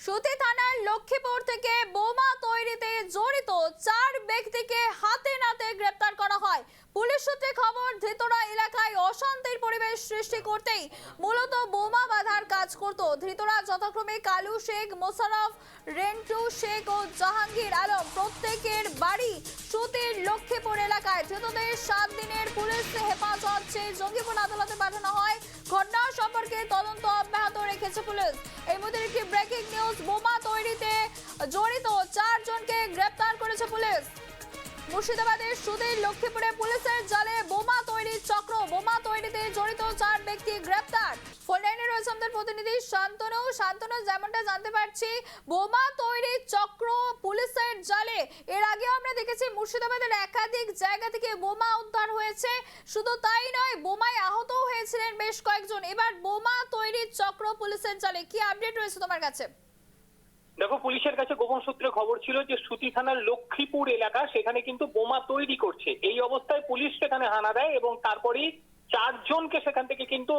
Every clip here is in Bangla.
সুতি থানার লক্ষ্মীপুর থেকে বোমা তৈরিতে জড়িত 4 ব্যক্তিকে হাতে নাতে গ্রেপ্তার করা হয়। পুলিশ সূত্রে খবর, ধৃতরা এলাকায় অশান্তির পরিবেশ সৃষ্টি করতেই মূলত বোমা বাঁধার কাজ করত। ধৃতরা যথাক্রমে কালু শেখ, মোশাররফ, রেন্টু শেখ ও জাহাঙ্গীর আলম। প্রত্যেকের বাড়ি সুতির লক্ষ্মীপুর এলাকায়। ধৃতদের 7 দিনের পুলিশ হেফাজত চেয়ে জঙ্গিপুর আদালতে পাঠানো হয়। ঘটনা সম্পর্কে তদন্ত অব্যাহত রেখেছে পুলিশ। এই মুহূর্তে একটি ব্রেকিং নিউজ, বোমা তৈরিতে জড়িত 4 জনকে গ্রেপ্তার করেছে পুলিশ। মুর্শিদাবাদের সুতির লক্ষ্মীপুরে পুলিশের জালে বোমা তৈরির চক্র, বোমা তৈরিতে জড়িত 4 ব্যক্তি গ্রেপ্তার। ফোন লাইনে রয়েছে আমাদের প্রতিনিধি শান্তনু। যেমনটা জানতে পারছি, বোমা তৈরির চক্র পুলিশের জালে। এর আগেও আমরা দেখেছি মুর্শিদাবাদের একাধিক জায়গা থেকে বোমা উদ্ধার হয়েছে। শুধু তাই নয়, বোমায় আহতও হয়েছিলেন বেশ কয়েকজন। এবার বোমা তৈরির চক্র পুলিশের জালে, কি আপডেট রয়েছে তোমার কাছে? দেখো, পুলিশের কাছে গোপন সূত্রে খবর ছিল যে সুতি থানার লক্ষ্মীপুর এলাকা, সেখানে কিন্তু বোমা তৈরি করছে। এই অবস্থায় পুলিশ সেখানে হানা দেয় এবং তারপরেই 4 জনকে সেখান থেকে কিন্তু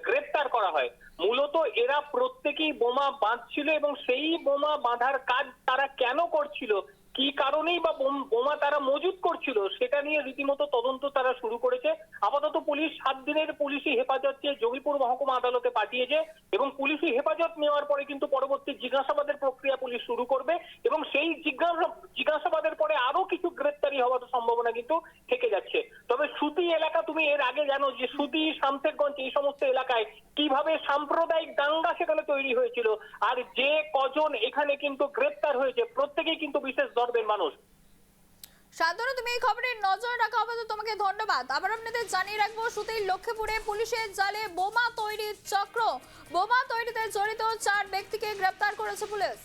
গ্রেপ্তার করা হয়। মূলত এরা প্রত্যেকেই বোমা বাঁধছিল এবং সেই বোমা বাঁধার কাজ তারা কেন করছিল, কি কারণেই বা বোমা তারা মজুত করছিল, সেটা নিয়ে রীতিমতো তদন্ত তারা শুরু করেছে। আপাতত পুলিশ 7 দিনের পুলিশি হেফাজত চেয়ে জঙ্গিপুর মহকুমা আদালতে পাঠিয়েছে এবং পুলিশি হেফাজত নেওয়ার পরে কিন্তু পরবর্তী জিজ্ঞাসাবাদের প্রক্রিয়া পুলিশ শুরু করবে এবং সেই জিজ্ঞাসাবাদের পরে আরো কিছু গ্রেপ্তারি হওয়ার সম্ভাবনা কিন্তু থেকে যাচ্ছে। তবে সুতি এলাকা, তুমি এর আগে জানো যে সুতি, শামশেরগঞ্জ, এই সমস্ত এলাকায় কিভাবে সাম্প্রদায়িক দাঙ্গা সেখানে তৈরি হয়েছিল, আর যে কজন এখানে কিন্তু গ্রেপ্তার হয়েছে প্রত্যেকেই কিন্তু বিশেষ ধর্মের মানুষ। শান্তনু, তুমি এই খবরের নজর রাখা হবে, তোমাকে ধন্যবাদ। আবার আপনাদের জানিয়ে রাখবো, সুতির লক্ষ্মীপুরে পুলিশের জালে বোমা তৈরির চক্র, বোমা তৈরিতে জড়িত 4 ব্যক্তিকে গ্রেপ্তার করেছে পুলিশ।